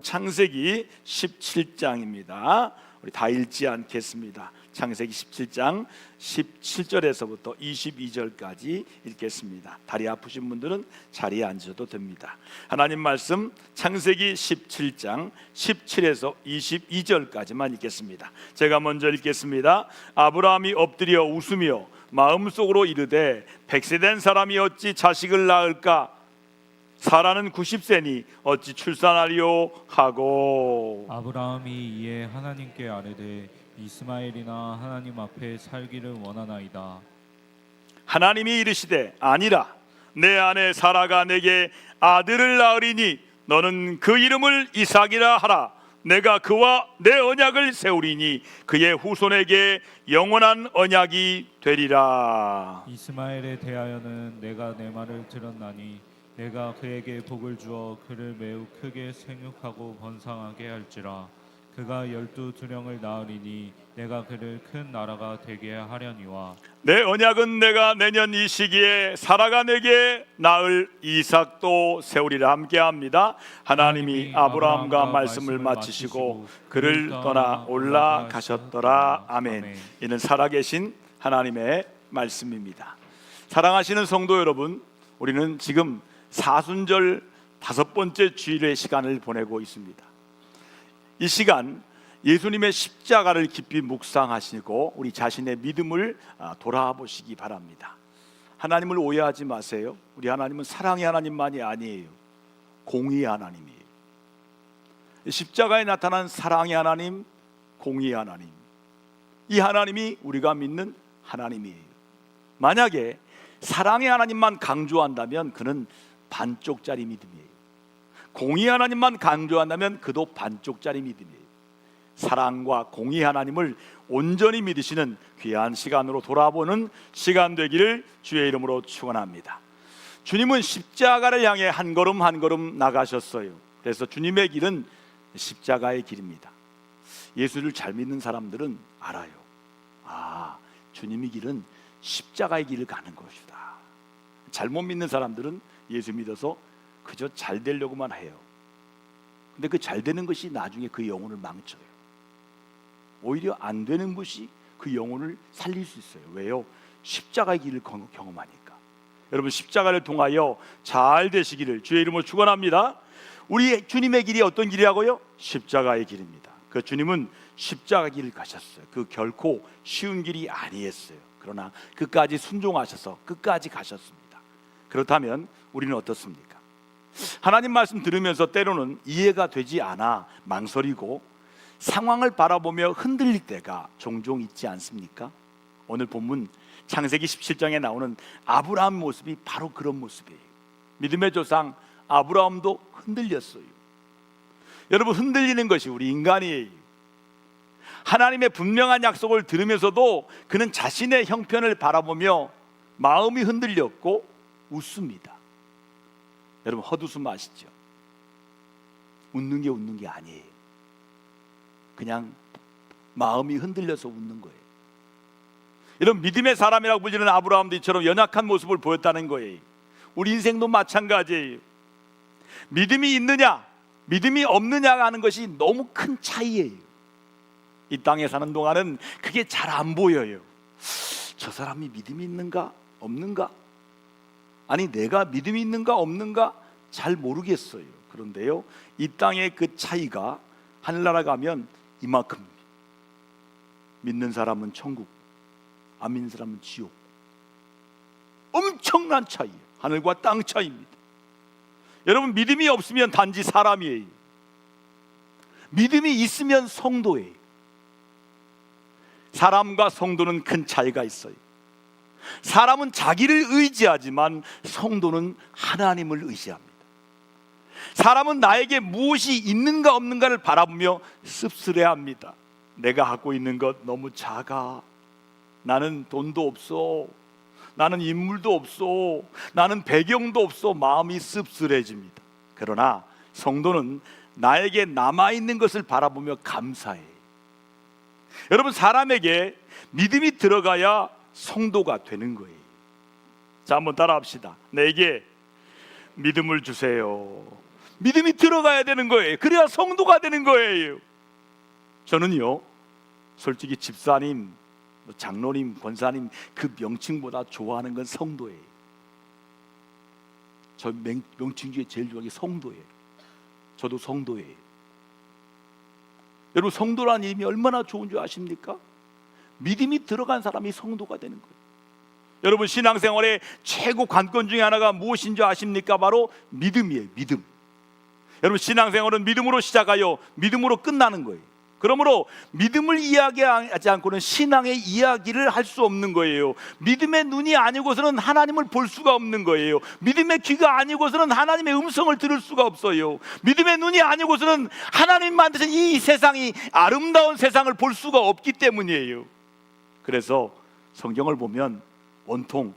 창세기 17장입니다. 우리 다 읽지 않겠습니다. 창세기 17장 17절에서부터 22절까지 읽겠습니다. 다리 아프신 분들은 자리에 앉으셔도 됩니다. 하나님 말씀 창세기 17장 17에서 22절까지만 읽겠습니다. 제가 먼저 읽겠습니다. 아브라함이 엎드려 웃으며 마음속으로 이르되 100세 된 사람이 어찌 자식을 낳을까? 사라는 90세니 어찌 출산하리요 하고, 아브라함이 이에 하나님께 아뢰되 이스마엘이나 하나님 앞에 살기를 원하나이다. 하나님이 이르시되 아니라 내 아내 사라가 내게 아들을 낳으리니 너는 그 이름을 이삭이라 하라. 내가 그와 내 언약을 세우리니 그의 후손에게 영원한 언약이 되리라. 이스마엘에 대하여는 내가 내 말을 들었나니 내가 그에게 복을 주어 그를 매우 크게 생육하고 번성하게 할지라. 그가 12두령을 낳으리니 내가 그를 큰 나라가 되게 하려니와 내 언약은 내가 내년 이 시기에 사라가 내게 낳을 이삭도 세우리라. 함께합니다. 하나님이 아브라함과 말씀을 마치시고 그를 떠나 올라가셨더라. 아멘. 이는 살아계신 하나님의 말씀입니다. 사랑하시는 성도 여러분, 우리는 지금 사순절 5번째 주일의 시간을 보내고 있습니다. 이 시간 예수님의 십자가를 깊이 묵상하시고 우리 자신의 믿음을 돌아보시기 바랍니다. 하나님을 오해하지 마세요. 우리 하나님은 사랑의 하나님만이 아니에요. 공의의 하나님이에요. 십자가에 나타난 사랑의 하나님, 공의의 하나님, 이 하나님이 우리가 믿는 하나님이에요. 만약에 사랑의 하나님만 강조한다면 그는 반쪽짜리 믿음이에요. 공의 하나님만 강조한다면 그도 반쪽짜리 믿음이에요. 사랑과 공의 하나님을 온전히 믿으시는 귀한 시간으로 돌아보는 시간 되기를 주의 이름으로 축원합니다. 주님은 십자가를 향해 한 걸음 한 걸음 나가셨어요. 그래서 주님의 길은 십자가의 길입니다. 예수를 잘 믿는 사람들은 알아요. 주님의 길은 십자가의 길을 가는 것이다. 잘못 믿는 사람들은 예수 믿어서 그저 잘 되려고만 해요. 근데 그 잘 되는 것이 나중에 그 영혼을 망쳐요. 오히려 안 되는 것이 그 영혼을 살릴 수 있어요. 왜요? 십자가의 길을 경험하니까. 여러분, 십자가를 통하여 잘 되시기를 주의 이름으로 축원합니다. 우리 주님의 길이 어떤 길이라고요? 십자가의 길입니다. 그 주님은 십자가 길을 가셨어요. 그 결코 쉬운 길이 아니었어요. 그러나 끝까지 순종하셔서 끝까지 가셨습니다. 그렇다면 우리는 어떻습니까? 하나님 말씀 들으면서 때로는 이해가 되지 않아 망설이고 상황을 바라보며 흔들릴 때가 종종 있지 않습니까? 오늘 본문 창세기 17장에 나오는 아브라함 모습이 바로 그런 모습이에요. 믿음의 조상 아브라함도 흔들렸어요. 여러분, 흔들리는 것이 우리 인간이에요. 하나님의 분명한 약속을 들으면서도 그는 자신의 형편을 바라보며 마음이 흔들렸고 웃습니다. 여러분, 헛웃음 아시죠? 웃는 게 아니에요. 그냥 마음이 흔들려서 웃는 거예요. 이런 믿음의 사람이라고 불리는 아브라함도 이처럼 연약한 모습을 보였다는 거예요. 우리 인생도 마찬가지예요. 믿음이 있느냐 믿음이 없느냐 하는 것이 너무 큰 차이예요. 이 땅에 사는 동안은 그게 잘 안 보여요. 저 사람이 믿음이 있는가 없는가, 아니 내가 믿음이 있는가 없는가 잘 모르겠어요. 그런데요, 이 땅의 그 차이가 하늘나라 가면 이만큼. 믿는 사람은 천국, 안 믿는 사람은 지옥. 엄청난 차이예요. 하늘과 땅 차이입니다. 여러분, 믿음이 없으면 단지 사람이에요. 믿음이 있으면 성도예요. 사람과 성도는 큰 차이가 있어요. 사람은 자기를 의지하지만 성도는 하나님을 의지합니다. 사람은 나에게 무엇이 있는가 없는가를 바라보며 씁쓸해합니다. 내가 갖고 있는 것 너무 작아. 나는 돈도 없어. 나는 인물도 없어. 나는 배경도 없어. 마음이 씁쓸해집니다. 그러나 성도는 나에게 남아있는 것을 바라보며 감사해. 여러분, 사람에게 믿음이 들어가야 성도가 되는 거예요. 자, 한번 따라합시다. 내게 믿음을 주세요. 믿음이 들어가야 되는 거예요. 그래야 성도가 되는 거예요. 저는요, 솔직히 집사님, 장로님, 권사님 그 명칭보다 좋아하는 건 성도예요. 저 명칭 중에 제일 좋아하는 게 성도예요. 저도 성도예요. 여러분, 성도라는 이름이 얼마나 좋은 줄 아십니까? 믿음이 들어간 사람이 성도가 되는 거예요. 여러분, 신앙생활의 최고 관건 중에 하나가 무엇인 줄 아십니까? 바로 믿음이에요. 믿음. 여러분, 신앙생활은 믿음으로 시작하여 믿음으로 끝나는 거예요. 그러므로 믿음을 이야기하지 않고는 신앙의 이야기를 할 수 없는 거예요. 믿음의 눈이 아니고서는 하나님을 볼 수가 없는 거예요. 믿음의 귀가 아니고서는 하나님의 음성을 들을 수가 없어요. 믿음의 눈이 아니고서는 하나님 만드신 이 세상이 아름다운 세상을 볼 수가 없기 때문이에요. 그래서 성경을 보면 온통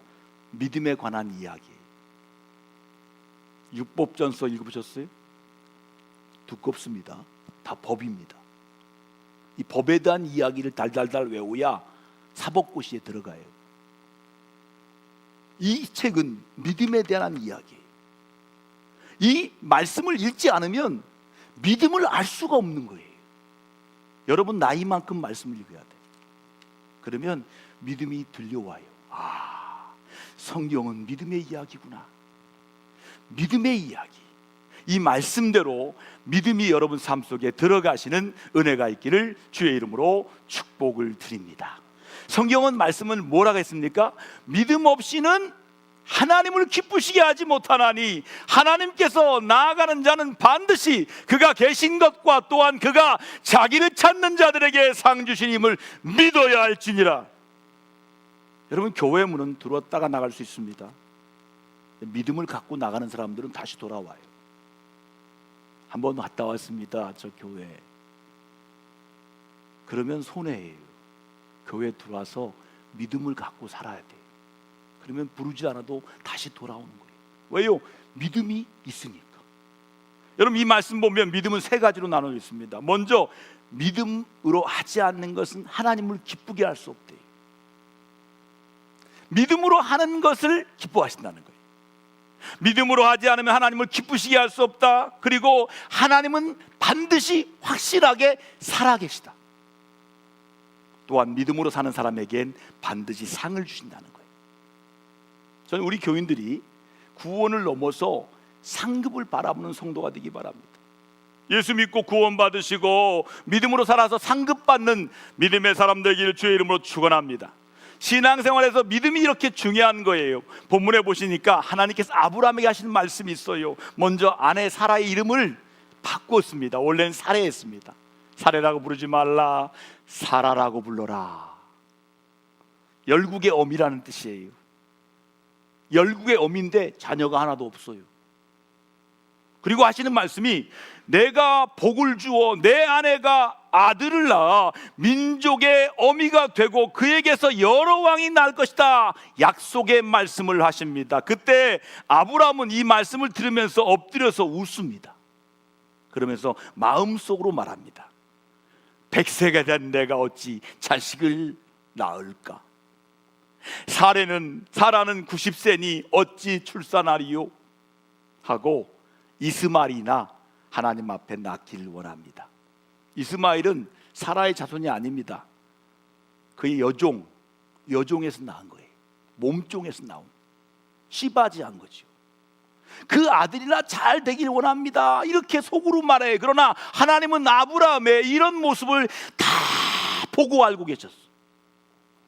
믿음에 관한 이야기예요. 율법전서 읽어보셨어요? 두껍습니다. 다 법입니다. 이 법에 대한 이야기를 달달달 외워야 사법고시에 들어가요. 이 책은 믿음에 대한 이야기예요. 이 말씀을 읽지 않으면 믿음을 알 수가 없는 거예요. 여러분, 나이만큼 말씀을 읽어야 돼요. 그러면 믿음이 들려와요. 아, 성경은 믿음의 이야기구나. 믿음의 이야기. 이 말씀대로 믿음이 여러분 삶 속에 들어가시는 은혜가 있기를 주의 이름으로 축복을 드립니다. 성경은 말씀은 뭐라고 했습니까? 믿음 없이는 하나님을 기쁘시게 하지 못하나니 하나님께서 나아가는 자는 반드시 그가 계신 것과 또한 그가 자기를 찾는 자들에게 상 주시님을 믿어야 할지니라. 여러분, 교회 문은 들어왔다가 나갈 수 있습니다. 믿음을 갖고 나가는 사람들은 다시 돌아와요. 한번 갔다 왔습니다, 저 교회. 그러면 손해예요. 교회 들어와서 믿음을 갖고 살아야 돼요. 그러면 부르지 않아도 다시 돌아오는 거예요. 왜요? 믿음이 있으니까. 여러분, 이 말씀 보면 믿음은 세 가지로 나눠져 있습니다. 먼저, 믿음으로 하지 않는 것은 하나님을 기쁘게 할 수 없대요. 믿음으로 하는 것을 기뻐하신다는 거예요. 믿음으로 하지 않으면 하나님을 기쁘시게 할 수 없다. 그리고 하나님은 반드시 확실하게 살아계시다. 또한 믿음으로 사는 사람에겐 반드시 상을 주신다는 거예요. 저는 우리 교인들이 구원을 넘어서 상급을 바라보는 성도가 되기 바랍니다. 예수 믿고 구원 받으시고 믿음으로 살아서 상급 받는 믿음의 사람 되기를 주의 이름으로 축원합니다. 신앙생활에서 믿음이 이렇게 중요한 거예요. 본문에 보시니까 하나님께서 아브라함에게 하시는 말씀이 있어요. 먼저 아내 사라의 이름을 바꿨습니다. 원래는 사레였습니다. 사레라고 부르지 말라, 사라라고 불러라. 열국의 어미라는 뜻이에요. 열국의 어미인데 자녀가 하나도 없어요. 그리고 하시는 말씀이 내가 복을 주어 내 아내가 아들을 낳아 민족의 어미가 되고 그에게서 여러 왕이 날 것이다. 약속의 말씀을 하십니다. 그때 아브라함은 이 말씀을 들으면서 엎드려서 웃습니다. 그러면서 마음속으로 말합니다. 100세가 된 내가 어찌 자식을 낳을까? 사라는 90세니 어찌 출산하리요? 하고 이스마엘이나 하나님 앞에 낳기를 원합니다. 이스마엘은 사라의 자손이 아닙니다. 그의 여종에서 낳은 거예요. 몸종에서 나온 씨바지한 거죠. 그 아들이나 잘 되길 원합니다. 이렇게 속으로 말해요. 그러나 하나님은 아브라함의 이런 모습을 다 보고 알고 계셨어요.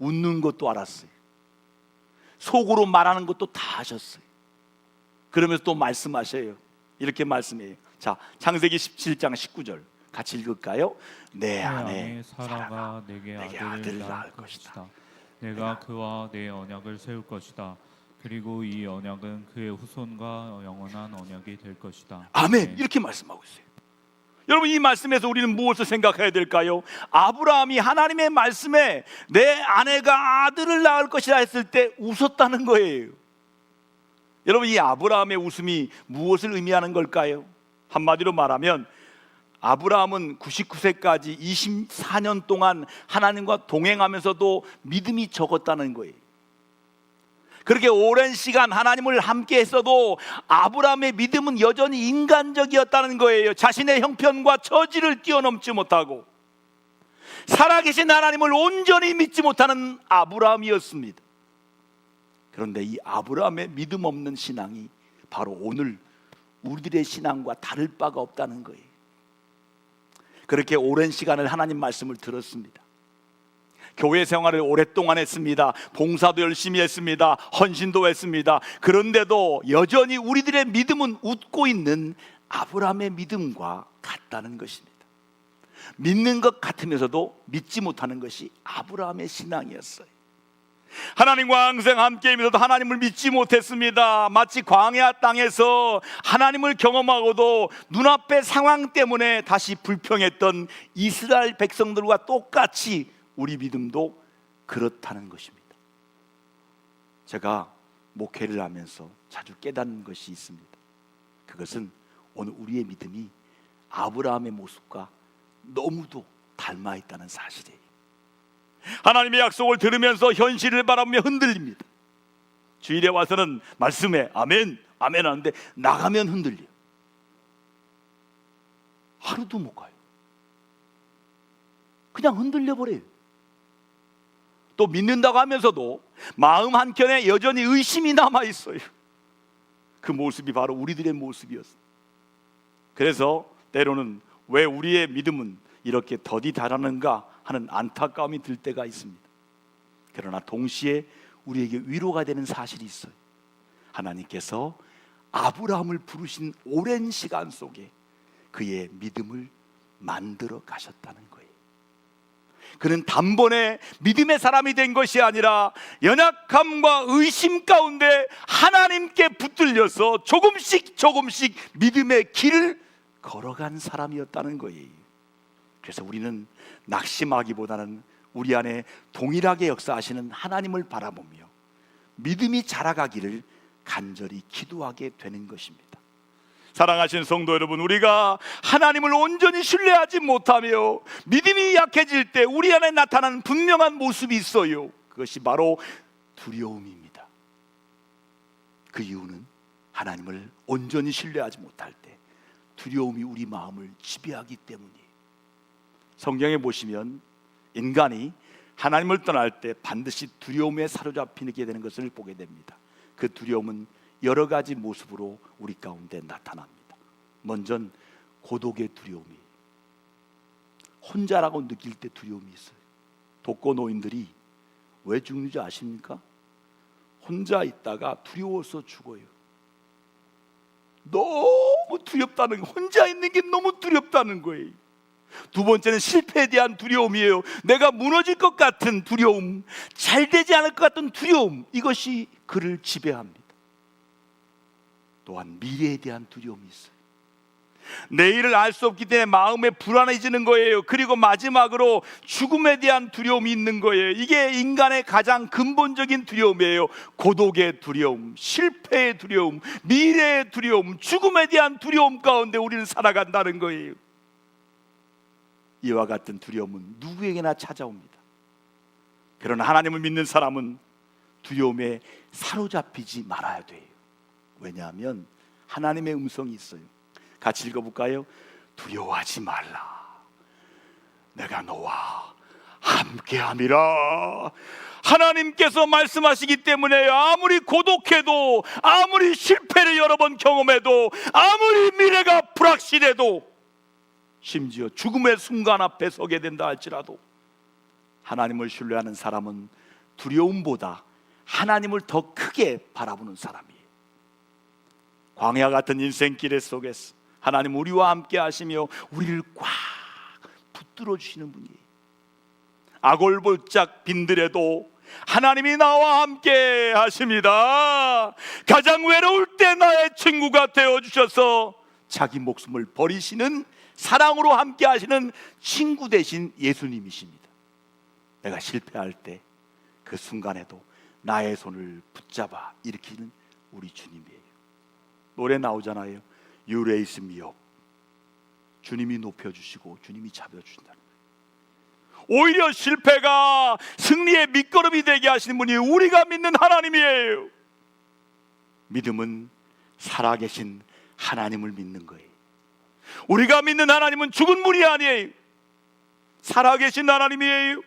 웃는 것도 알았어요. 속으로 말하는 것도 다 아셨어요. 그러면서 또 말씀하셔요. 이렇게 말씀해요. 자, 창세기 17장 19절 같이 읽을까요? 내 아내 사라가 내게 아들을 낳을 것이다. 내가 그와 내 언약을 세울 것이다. 그리고 이 언약은 그의 후손과 영원한 언약이 될 것이다. 아멘. 이렇게 말씀하고 있어요. 여러분, 이 말씀에서 우리는 무엇을 생각해야 될까요? 아브라함이 하나님의 말씀에 내 아내가 아들을 낳을 것이라 했을 때 웃었다는 거예요. 여러분, 이 아브라함의 웃음이 무엇을 의미하는 걸까요? 한마디로 말하면 아브라함은 99세까지 24년 동안 하나님과 동행하면서도 믿음이 적었다는 거예요. 그렇게 오랜 시간 하나님을 함께 했어도 아브라함의 믿음은 여전히 인간적이었다는 거예요. 자신의 형편과 처지를 뛰어넘지 못하고 살아계신 하나님을 온전히 믿지 못하는 아브라함이었습니다. 그런데 이 아브라함의 믿음 없는 신앙이 바로 오늘 우리들의 신앙과 다를 바가 없다는 거예요. 그렇게 오랜 시간을 하나님 말씀을 들었습니다. 교회 생활을 오랫동안 했습니다. 봉사도 열심히 했습니다. 헌신도 했습니다. 그런데도 여전히 우리들의 믿음은 웃고 있는 아브라함의 믿음과 같다는 것입니다. 믿는 것 같으면서도 믿지 못하는 것이 아브라함의 신앙이었어요. 하나님과 항상 함께이면서도 하나님을 믿지 못했습니다. 마치 광야 땅에서 하나님을 경험하고도 눈앞의 상황 때문에 다시 불평했던 이스라엘 백성들과 똑같이 우리 믿음도 그렇다는 것입니다. 제가 목회를 하면서 자주 깨닫는 것이 있습니다. 그것은 오늘 우리의 믿음이 아브라함의 모습과 너무도 닮아 있다는 사실이에요. 하나님의 약속을 들으면서 현실을 바라보며 흔들립니다. 주일에 와서는 말씀에 아멘 아멘 하는데 나가면 흔들려요. 하루도 못 가요. 그냥 흔들려 버려요. 또 믿는다고 하면서도 마음 한켠에 여전히 의심이 남아 있어요. 그 모습이 바로 우리들의 모습이었어요. 그래서 때로는 왜 우리의 믿음은 이렇게 더디 달하는가 하는 안타까움이 들 때가 있습니다. 그러나 동시에 우리에게 위로가 되는 사실이 있어요. 하나님께서 아브라함을 부르신 오랜 시간 속에 그의 믿음을 만들어 가셨다는 거예요. 그는 단번에 믿음의 사람이 된 것이 아니라 연약함과 의심 가운데 하나님께 붙들려서 조금씩 믿음의 길을 걸어간 사람이었다는 거예요. 그래서 우리는 낙심하기보다는 우리 안에 동일하게 역사하시는 하나님을 바라보며 믿음이 자라가기를 간절히 기도하게 되는 것입니다. 사랑하신 성도 여러분, 우리가 하나님을 온전히 신뢰하지 못하며 믿음이 약해질 때 우리 안에 나타나는 분명한 모습이 있어요. 그것이 바로 두려움입니다. 그 이유는 하나님을 온전히 신뢰하지 못할 때 두려움이 우리 마음을 지배하기 때문이에요. 성경에 보시면 인간이 하나님을 떠날 때 반드시 두려움에 사로잡히게 되는 것을 보게 됩니다. 그 두려움은 여러 가지 모습으로 우리 가운데 나타납니다. 먼저 고독의 두려움이, 혼자라고 느낄 때 두려움이 있어요. 독거노인들이 왜 죽는지 아십니까? 혼자 있다가 두려워서 죽어요. 너무 두렵다는 거, 혼자 있는 게 너무 두렵다는 거예요. 두 번째는 실패에 대한 두려움이에요. 내가 무너질 것 같은 두려움, 잘 되지 않을 것 같은 두려움, 이것이 그를 지배합니다. 또한 미래에 대한 두려움이 있어요. 내일을 알 수 없기 때문에 마음에 불안해지는 거예요. 그리고 마지막으로 죽음에 대한 두려움이 있는 거예요. 이게 인간의 가장 근본적인 두려움이에요. 고독의 두려움, 실패의 두려움, 미래의 두려움, 죽음에 대한 두려움 가운데 우리는 살아간다는 거예요. 이와 같은 두려움은 누구에게나 찾아옵니다. 그러나 하나님을 믿는 사람은 두려움에 사로잡히지 말아야 돼요. 왜냐하면 하나님의 음성이 있어요. 같이 읽어볼까요? 두려워하지 말라. 내가 너와 함께함이라. 하나님께서 말씀하시기 때문에 아무리 고독해도, 아무리 실패를 여러 번 경험해도, 아무리 미래가 불확실해도, 심지어 죽음의 순간 앞에 서게 된다 할지라도 하나님을 신뢰하는 사람은 두려움보다 하나님을 더 크게 바라보는 사람이에요. 광야 같은 인생길 속에서 하나님 우리와 함께 하시며 우리를 꽉 붙들어 주시는 분이에요. 아골볼짝 빈들에도 하나님이 나와 함께 하십니다. 가장 외로울 때 나의 친구가 되어주셔서 자기 목숨을 버리시는, 사랑으로 함께 하시는 친구 되신 예수님이십니다. 내가 실패할 때 그 순간에도 나의 손을 붙잡아 일으키는 우리 주님이에요. 노래 나오잖아요. You raise me up. 주님이 높여주시고 주님이 잡아주신다는 거예요. 오히려 실패가 승리의 밑거름이 되게 하시는 분이 우리가 믿는 하나님이에요. 믿음은 살아계신 하나님을 믿는 거예요. 우리가 믿는 하나님은 죽은 분이 아니에요. 살아계신 하나님이에요.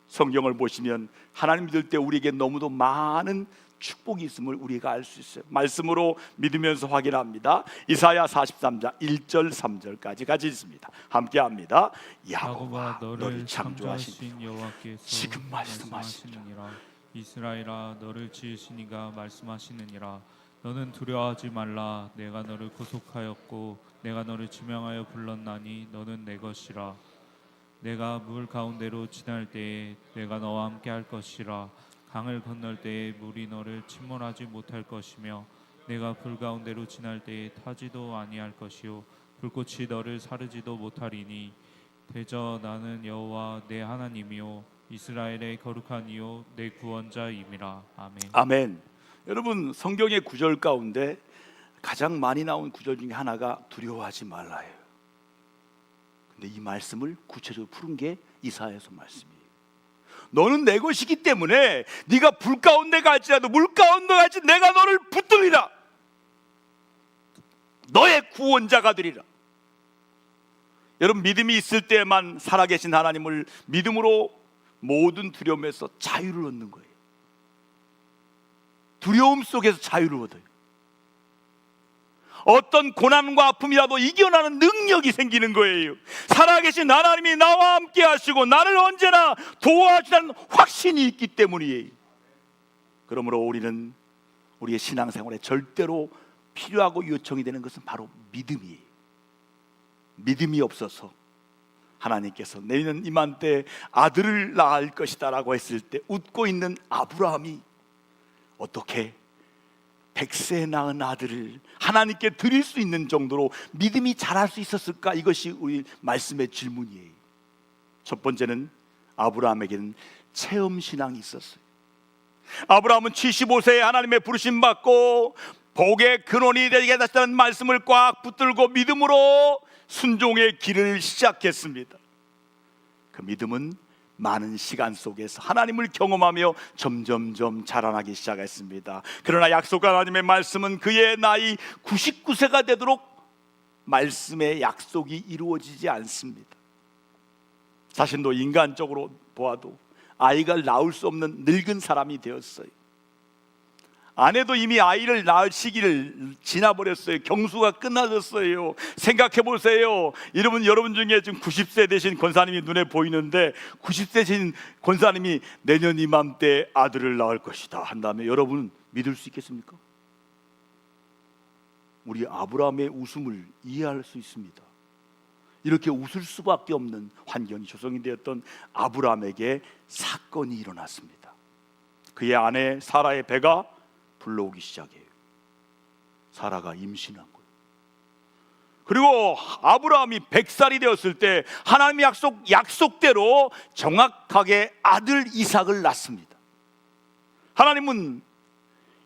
성경을 보시면 하나님 믿을 때 우리에게 너무도 많은 축복이 있음을 우리가 알 수 있어요. 말씀으로 믿으면서 확인합니다. 이사야 43장 1절 3절까지 같이 읽습니다. 함께 합니다. 야곱아 너를 창조하신 여호와께서 지금 말씀하시니라. 이스라엘아 너를 지으신 이가 말씀하시느니라. 너는 두려워하지 말라. 내가 너를 구속하였고 내가 너를 지명하여 불렀나니 너는 내 것이라. 내가 물 가운데로 지날 때에 내가 너와 함께 할 것이라. 강을 건널 때에 물이 너를 침몰하지 못할 것이며 내가 불 가운데로 지날 때에 타지도 아니할 것이요 불꽃이 너를 사르지도 못하리니 대저 나는 여호와 내 하나님이요 이스라엘의 거룩한 이요 내 구원자임이라. 아멘. 아멘. 여러분, 성경의 구절 가운데 가장 많이 나온 구절 중에 하나가 두려워하지 말라예요. 근데 이 말씀을 구체적으로 푸른 게 이사야서 말씀이에요. 너는 내 것이기 때문에 네가 불 가운데 갈지라도 물 가운데 갈지 내가 너를 붙들리라. 너의 구원자가 되리라. 여러분, 믿음이 있을 때만 살아계신 하나님을 믿음으로 모든 두려움에서 자유를 얻는 거예요. 두려움 속에서 자유를 얻어요. 어떤 고난과 아픔이라도 이겨나는 능력이 생기는 거예요. 살아계신 하나님이 나와 함께 하시고 나를 언제나 도와주라는 확신이 있기 때문이에요. 그러므로 우리는 우리의 신앙생활에 절대로 필요하고 요청이 되는 것은 바로 믿음이에요. 믿음이 없어서 하나님께서 내년 이맘때 아들을 낳을 것이다 라고 했을 때 웃고 있는 아브라함이 어떻게 100세 낳은 아들을 하나님께 드릴 수 있는 정도로 믿음이 자랄 수 있었을까? 이것이 우리 말씀의 질문이에요. 첫 번째는 아브라함에게는 체험신앙이 있었어요. 아브라함은 75세에 하나님의 부르심 받고 복의 근원이 되게 하시다는 말씀을 꽉 붙들고 믿음으로 순종의 길을 시작했습니다. 그 믿음은 많은 시간 속에서 하나님을 경험하며 점점점 자라나기 시작했습니다. 그러나 약속한 하나님의 말씀은 그의 나이 99세가 되도록 말씀의 약속이 이루어지지 않습니다. 자신도 인간적으로 보아도 아이가 낳을 수 없는 늙은 사람이 되었어요. 아내도 이미 아이를 낳을 시기를 지나버렸어요. 경수가 끝나졌어요. 생각해 보세요. 여러분 중에 지금 90세 되신 권사님이 눈에 보이는데 90세 되신 권사님이 내년 이맘때 아들을 낳을 것이다 한다면 여러분 믿을 수 있겠습니까? 우리 아브라함의 웃음을 이해할 수 있습니다. 이렇게 웃을 수밖에 없는 환경이 조성이 되었던 아브라함에게 사건이 일어났습니다. 그의 아내 사라의 배가 불러오기 시작해요. 사라가 임신한 거예요. 그리고 아브라함이 100살이 되었을 때 하나님의 약속대로 정확하게 아들 이삭을 낳습니다. 하나님은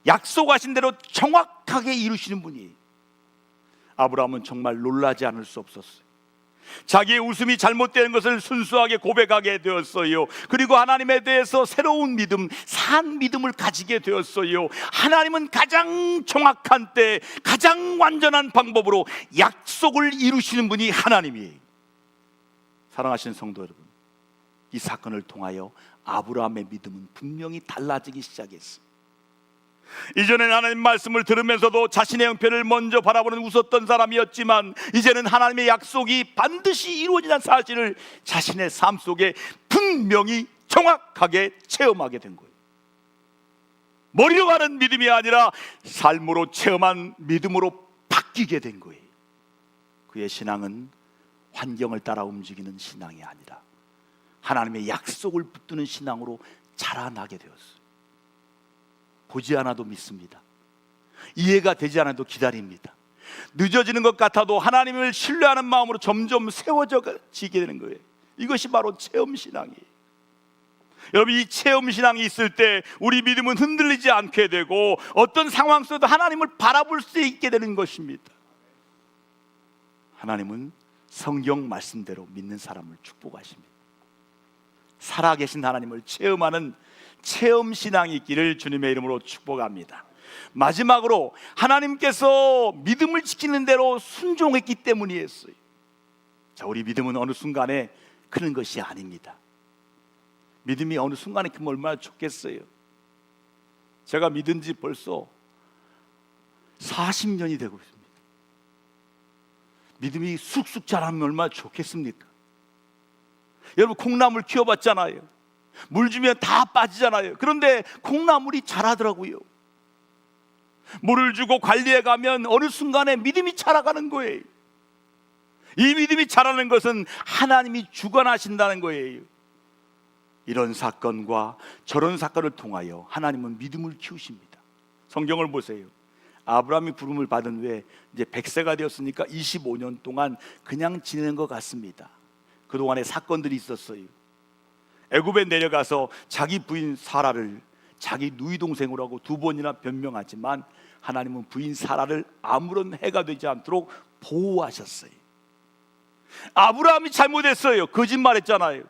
약속하신 대로 정확하게 이루시는 분이에요. 아브라함은 정말 놀라지 않을 수 없었어요. 자기의 웃음이 잘못된 것을 순수하게 고백하게 되었어요. 그리고 하나님에 대해서 새로운 믿음, 산 믿음을 가지게 되었어요. 하나님은 가장 정확한 때 가장 완전한 방법으로 약속을 이루시는 분이 하나님이에요. 사랑하시는 성도 여러분, 이 사건을 통하여 아브라함의 믿음은 분명히 달라지기 시작했어요. 이전엔 하나님 말씀을 들으면서도 자신의 형편을 먼저 바라보는 웃었던 사람이었지만 이제는 하나님의 약속이 반드시 이루어지는 사실을 자신의 삶 속에 분명히 정확하게 체험하게 된 거예요. 머리로 가는 믿음이 아니라 삶으로 체험한 믿음으로 바뀌게 된 거예요. 그의 신앙은 환경을 따라 움직이는 신앙이 아니라 하나님의 약속을 붙드는 신앙으로 자라나게 되었어요. 보지 않아도 믿습니다. 이해가 되지 않아도 기다립니다. 늦어지는 것 같아도 하나님을 신뢰하는 마음으로 점점 세워지게 되는 거예요. 이것이 바로 체험신앙이에요. 여러분, 이 체험신앙이 있을 때 우리 믿음은 흔들리지 않게 되고 어떤 상황 속에도 하나님을 바라볼 수 있게 되는 것입니다. 하나님은 성경 말씀대로 믿는 사람을 축복하십니다. 살아계신 하나님을 체험하는 체험신앙이 있기를 주님의 이름으로 축복합니다. 마지막으로 하나님께서 믿음을 지키는 대로 순종했기 때문이었어요. 자, 우리 믿음은 어느 순간에 크는 것이 아닙니다. 믿음이 어느 순간에 크면 얼마나 좋겠어요. 제가 믿은 지 벌써 40년이 되고 있습니다. 믿음이 쑥쑥 자라면 얼마나 좋겠습니까? 여러분, 콩나물 키워봤잖아요. 물 주면 다 빠지잖아요. 그런데 콩나물이 자라더라고요. 물을 주고 관리해가면 어느 순간에 믿음이 자라가는 거예요. 이 믿음이 자라는 것은 하나님이 주관하신다는 거예요. 이런 사건과 저런 사건을 통하여 하나님은 믿음을 키우십니다. 성경을 보세요. 아브라함이 부름을 받은 후에 이제 100세가 되었으니까 25년 동안 그냥 지내는 것 같습니다. 그동안에 사건들이 있었어요. 애굽에 내려가서 자기 부인 사라를 자기 누이 동생으로 하고 2번이나 변명하지만 하나님은 부인 사라를 아무런 해가 되지 않도록 보호하셨어요. 아브라함이 잘못했어요. 거짓말했잖아요.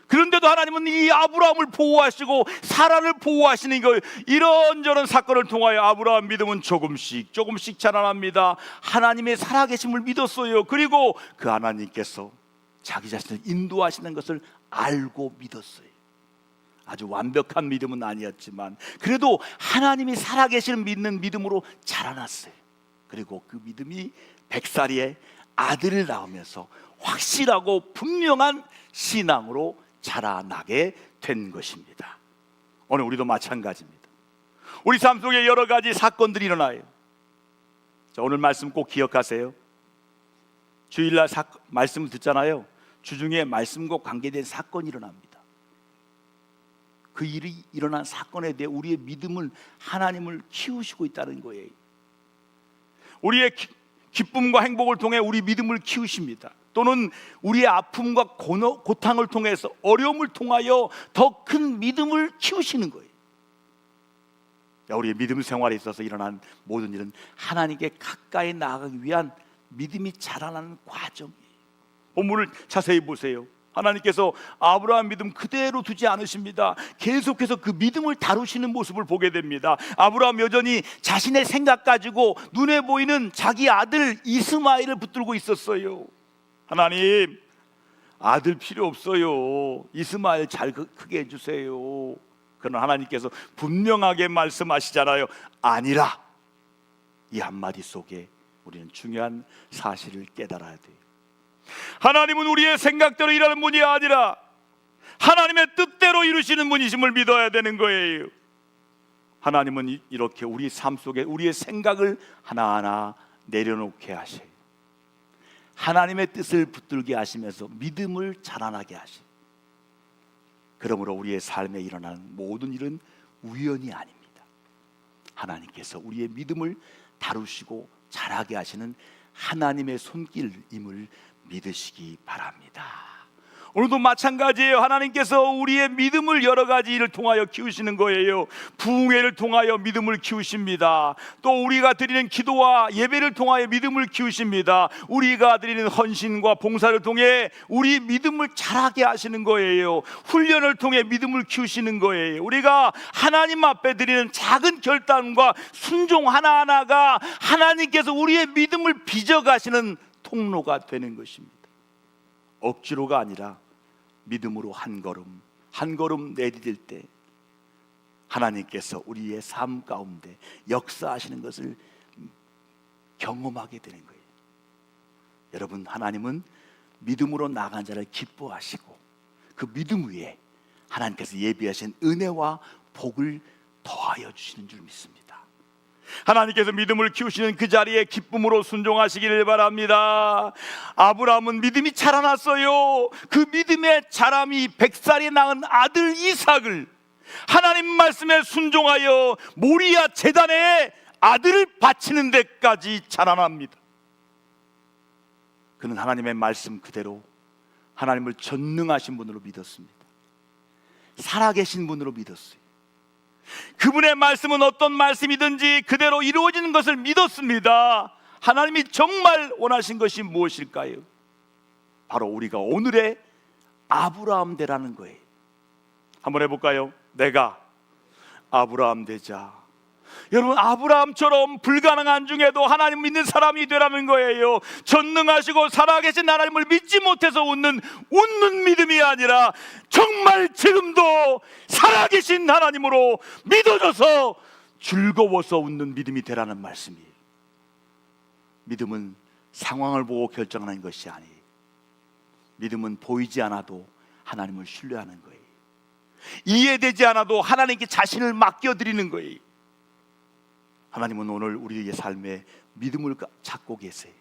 그런데도 하나님은 이 아브라함을 보호하시고 사라를 보호하시는 거예요. 이런저런 사건을 통하여 아브라함 믿음은 조금씩 자라납니다. 하나님의 살아계심을 믿었어요. 그리고 그 하나님께서 자기 자신을 인도하시는 것을 알고 믿었어요. 아주 완벽한 믿음은 아니었지만 그래도 하나님이 살아계시는 믿는 믿음으로 자라났어요. 그리고 그 믿음이 100살에 아들을 낳으면서 확실하고 분명한 신앙으로 자라나게 된 것입니다. 오늘 우리도 마찬가지입니다. 우리 삶 속에 여러 가지 사건들이 일어나요. 자, 오늘 말씀 꼭 기억하세요. 주일날 말씀을 듣잖아요. 주중에 말씀과 관계된 사건이 일어납니다. 그 일이 일어난 사건에 대해 우리의 믿음은 하나님을 키우시고 있다는 거예요. 우리의 기쁨과 행복을 통해 우리 믿음을 키우십니다. 또는 우리의 아픔과 고통을 통해서 어려움을 통하여 더 큰 믿음을 키우시는 거예요. 우리의 믿음 생활에 있어서 일어난 모든 일은 하나님께 가까이 나아가기 위한 믿음이 자라나는 과정이에요. 본문을 자세히 보세요. 하나님께서 아브라함 믿음 그대로 두지 않으십니다. 계속해서 그 믿음을 다루시는 모습을 보게 됩니다. 아브라함 여전히 자신의 생각 가지고 눈에 보이는 자기 아들 이스마엘을 붙들고 있었어요. 하나님, 아들 필요 없어요. 이스마엘 잘 크게 해주세요. 그러나 하나님께서 분명하게 말씀하시잖아요. 아니라. 이 한마디 속에 우리는 중요한 사실을 깨달아야 돼요. 하나님은 우리의 생각대로 일하는 분이 아니라 하나님의 뜻대로 이루시는 분이심을 믿어야 되는 거예요. 하나님은 이렇게 우리 삶 속에 우리의 생각을 하나하나 내려놓게 하셔요. 하나님의 뜻을 붙들게 하시면서 믿음을 자라나게 하셔요. 그러므로 우리의 삶에 일어나는 모든 일은 우연이 아닙니다. 하나님께서 우리의 믿음을 다루시고 자라게 하시는 하나님의 손길임을 믿으시기 바랍니다. 오늘도 마찬가지예요. 하나님께서 우리의 믿음을 여러 가지 일을 통하여 키우시는 거예요. 부흥회를 통하여 믿음을 키우십니다. 또 우리가 드리는 기도와 예배를 통하여 믿음을 키우십니다. 우리가 드리는 헌신과 봉사를 통해 우리 믿음을 자라게 하시는 거예요. 훈련을 통해 믿음을 키우시는 거예요. 우리가 하나님 앞에 드리는 작은 결단과 순종 하나하나가 하나님께서 우리의 믿음을 빚어가시는 통로가 되는 것입니다. 억지로가 아니라 믿음으로 한 걸음 내디딜 때 하나님께서 우리의 삶 가운데 역사하시는 것을 경험하게 되는 거예요. 여러분, 하나님은 믿음으로 나간 자를 기뻐하시고 그 믿음 위에 하나님께서 예비하신 은혜와 복을 더하여 주시는 줄 믿습니다. 하나님께서 믿음을 키우시는 그 자리에 기쁨으로 순종하시기를 바랍니다. 아브라함은 믿음이 자라났어요. 그 믿음의 자람이 100살에 낳은 아들 이삭을 하나님 말씀에 순종하여 모리아 제단에 아들을 바치는 데까지 자라납니다. 그는 하나님의 말씀 그대로 하나님을 전능하신 분으로 믿었습니다. 살아계신 분으로 믿었어요. 그분의 말씀은 어떤 말씀이든지 그대로 이루어지는 것을 믿었습니다. 하나님이 정말 원하신 것이 무엇일까요? 바로 우리가 오늘의 아브라함 되라는 거예요. 한번 해볼까요? 내가 아브라함 되자. 여러분, 아브라함처럼 불가능한 중에도 하나님 믿는 사람이 되라는 거예요. 전능하시고 살아계신 하나님을 믿지 못해서 웃는 믿음이 아니라 정말 지금도 살아계신 하나님으로 믿어져서 즐거워서 웃는 믿음이 되라는 말씀이에요. 믿음은 상황을 보고 결정하는 것이 아니에요. 믿음은 보이지 않아도 하나님을 신뢰하는 거예요. 이해되지 않아도 하나님께 자신을 맡겨드리는 거예요. 하나님은 오늘 우리의 삶에 믿음을 찾고 계세요.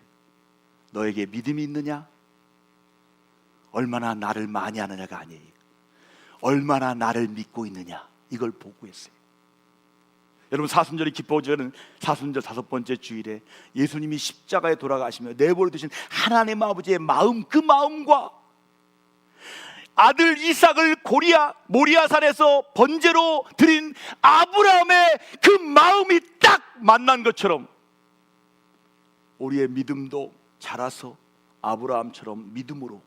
너에게 믿음이 있느냐? 얼마나 나를 많이 아느냐가 아니에요. 얼마나 나를 믿고 있느냐, 이걸 보고 있어요. 여러분, 사순절이 기뻐지는 사순절 5번째 주일에 예수님이 십자가에 돌아가시며 내버려 두신 하나님 아버지의 마음, 그 마음과 아들 이삭을 모리아산에서 번제로 드린 아브라함의 그 마음이 딱 만난 것처럼 우리의 믿음도 자라서 아브라함처럼 믿음으로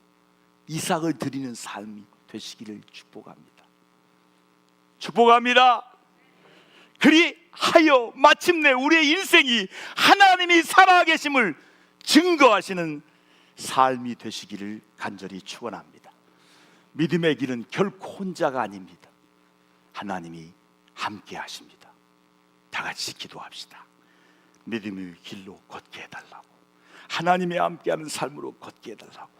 이삭을 드리는 삶이 되시기를 축복합니다. 축복합니다. 그리하여 마침내 우리의 인생이 하나님이 살아계심을 증거하시는 삶이 되시기를 간절히 축원합니다. 믿음의 길은 결코 혼자가 아닙니다. 하나님이 함께 하십니다. 다 같이 기도합시다. 믿음의 길로 걷게 해달라고, 하나님이 함께하는 삶으로 걷게 해달라고,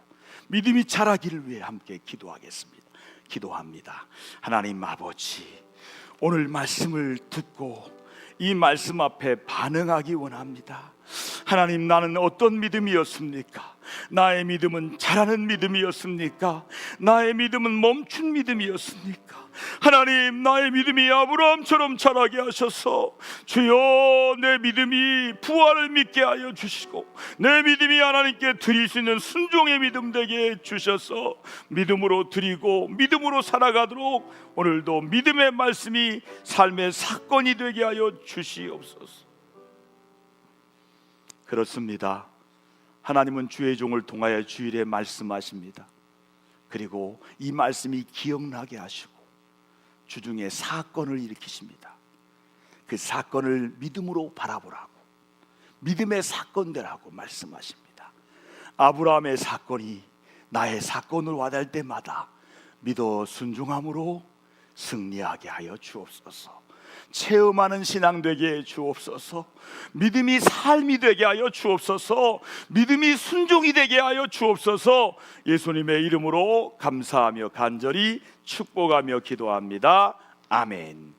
믿음이 자라기를 위해 함께 기도하겠습니다. 기도합니다. 하나님 아버지, 오늘 말씀을 듣고 이 말씀 앞에 반응하기 원합니다. 하나님, 나는 어떤 믿음이었습니까? 나의 믿음은 자라는 믿음이었습니까? 나의 믿음은 멈춘 믿음이었습니까? 하나님, 나의 믿음이 아브라함처럼 자라게 하셔서 주여, 내 믿음이 부활을 믿게 하여 주시고 내 믿음이 하나님께 드릴 수 있는 순종의 믿음 되게 해 주셔서 믿음으로 드리고 믿음으로 살아가도록 오늘도 믿음의 말씀이 삶의 사건이 되게 하여 주시옵소서. 그렇습니다. 하나님은 주의 종을 통하여 주일에 말씀하십니다. 그리고 이 말씀이 기억나게 하시고 주중에 사건을 일으키십니다. 그 사건을 믿음으로 바라보라고, 믿음의 사건되라고 말씀하십니다. 아브라함의 사건이 나의 사건으로 와닿을 때마다 믿어 순종함으로 승리하게 하여 주옵소서. 체험하는 신앙 되게 해 주옵소서. 믿음이 삶이 되게 하여 주옵소서. 믿음이 순종이 되게 하여 주옵소서. 예수님의 이름으로 감사하며 간절히 축복하며 기도합니다. 아멘.